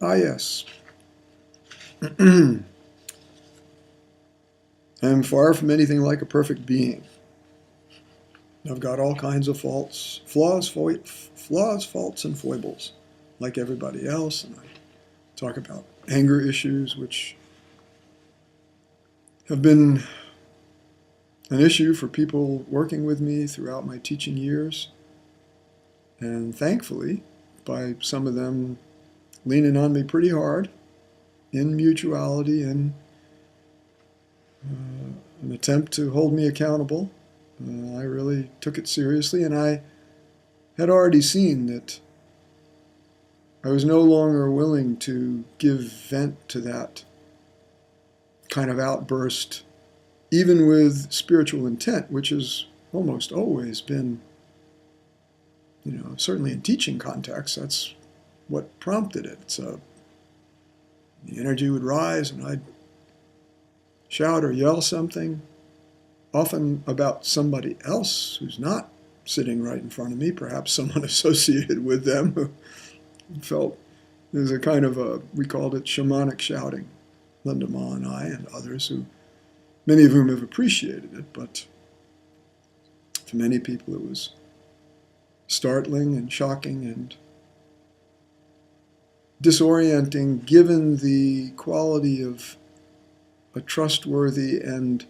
Yes. I am far from anything like a perfect being. I've got all kinds of faults, faults, and foibles, like everybody else. And I talk about anger issues, which have been an issue for people working with me throughout my teaching years. And thankfully, by some of them leaning on me pretty hard in mutuality and an attempt to hold me accountable, I really took it seriously, and I had already seen that I was no longer willing to give vent to that kind of outburst, even with spiritual intent, which has almost always been, certainly in teaching contexts, that's what prompted it. So the energy would rise, and I'd shout or yell something, often about somebody else who's not sitting right in front of me, perhaps someone associated with them who felt there's a kind of we called it shamanic shouting, Linda Ma and I and others, many of whom have appreciated it, but to many people it was startling and shocking and disorienting, given the quality of a trustworthy and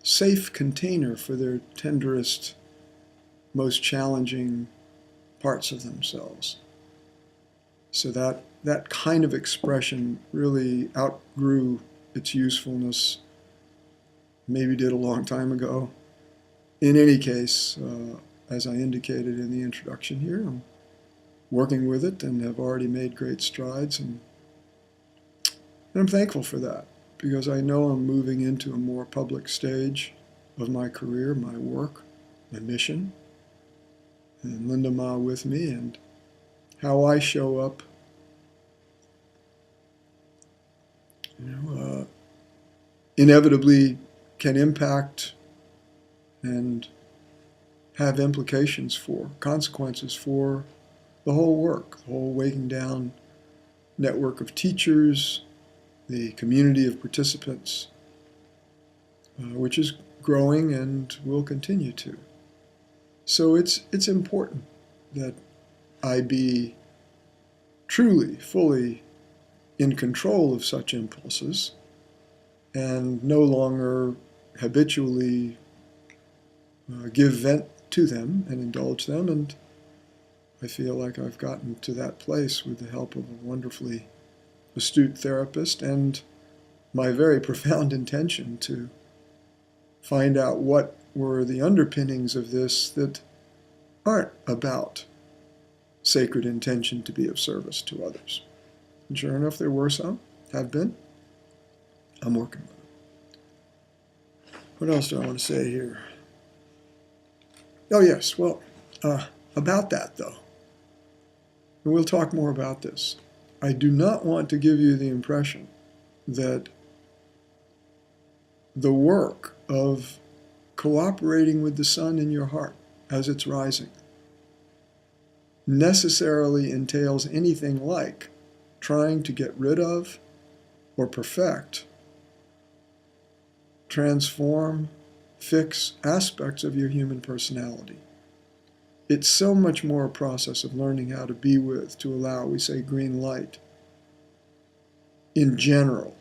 safe container for their tenderest, most challenging parts of themselves. So that kind of expression really outgrew its usefulness, maybe did a long time ago. In any case, as I indicated in the introduction here, I'm working with it and have already made great strides, and I'm thankful for that, because I know I'm moving into a more public stage of my career, my work, my mission, and Linda Ma with me, and how I show up, inevitably can impact and have implications for, consequences for the whole work, the whole Waking Down network of teachers, the community of participants, which is growing and will continue to. So it's important that I be truly, fully in control of such impulses and no longer habitually give vent to them and indulge them. And I feel like I've gotten to that place with the help of a wonderfully astute therapist and my very profound intention to find out what were the underpinnings of this that aren't about sacred intention to be of service to others. And sure enough, there were some, have been. I'm working with it. What else do I want to say here? Oh yes, well, about that though, and we'll talk more about this. I do not want to give you the impression that the work of cooperating with the sun in your heart as it's rising necessarily entails anything like trying to get rid of or perfect, transform, fix aspects of your human personality. It's so much more a process of learning how to be with, to allow, we say, green light, in general,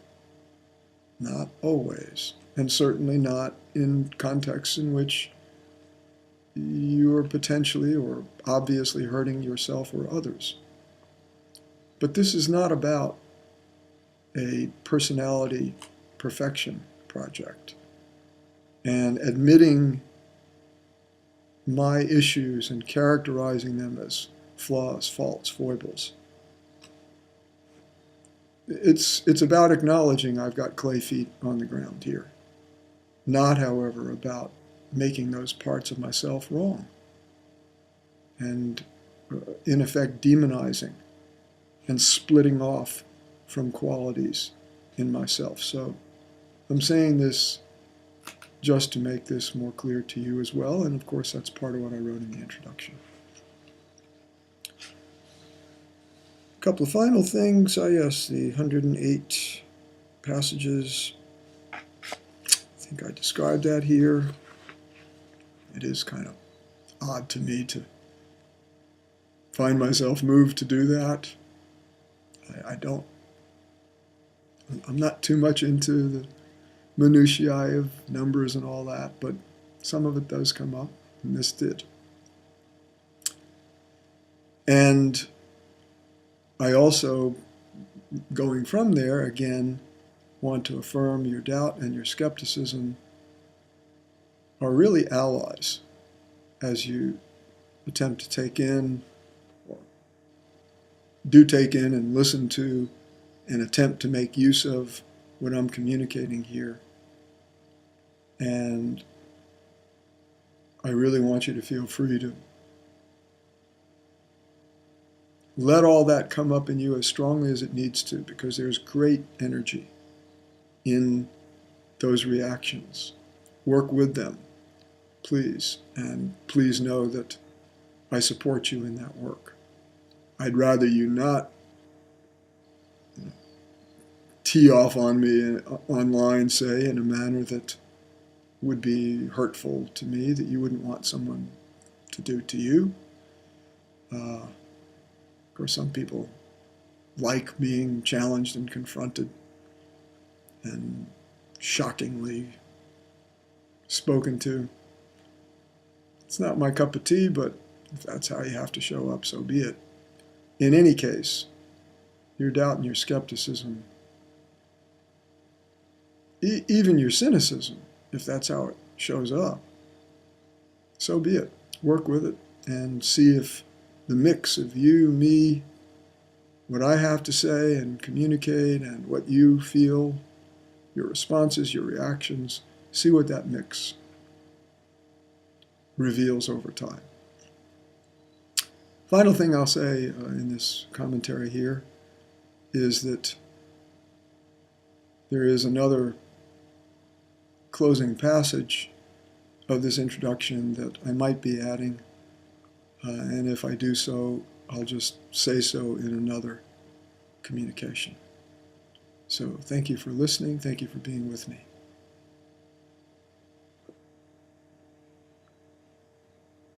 not always, and certainly not in contexts in which you are potentially or obviously hurting yourself or others. But this is not about a personality perfection project. And admitting my issues and characterizing them as flaws, faults, foibles. It's about acknowledging I've got clay feet on the ground here. Not, however, about making those parts of myself wrong and, in effect, demonizing and splitting off from qualities in myself. So I'm saying this just to make this more clear to you as well, and of course that's part of what I wrote in the introduction. couple of final things. Yes, the 108 passages. I think I described that here. It is kind of odd to me to find myself moved to do that. I'm not too much into the minutiae of numbers and all that, but some of it does come up, and this did. And I also, going from there, again, want to affirm your doubt and your skepticism are really allies as you attempt to take in, or do take in and listen to, and attempt to make use of what I'm communicating here. And I really want you to feel free to let all that come up in you as strongly as it needs to, because there's great energy in those reactions. Work with them, please, and please know that I support you in that work. I'd rather you not tee off on me online, say, in a manner that would be hurtful to me, that you wouldn't want someone to do to you. Of course, some people like being challenged and confronted and shockingly spoken to. It's not my cup of tea, but if that's how you have to show up, so be it. In any case, your doubt and your skepticism, even your cynicism, if that's how it shows up, so be it. Work with it and see if the mix of you, me, what I have to say and communicate, and what you feel, your responses, your reactions, see what that mix reveals over time. Final thing I'll say in this commentary here is that there is another closing passage of this introduction that I might be adding, and if I do so, I'll just say so in another communication. So thank you for listening. Thank you for being with me.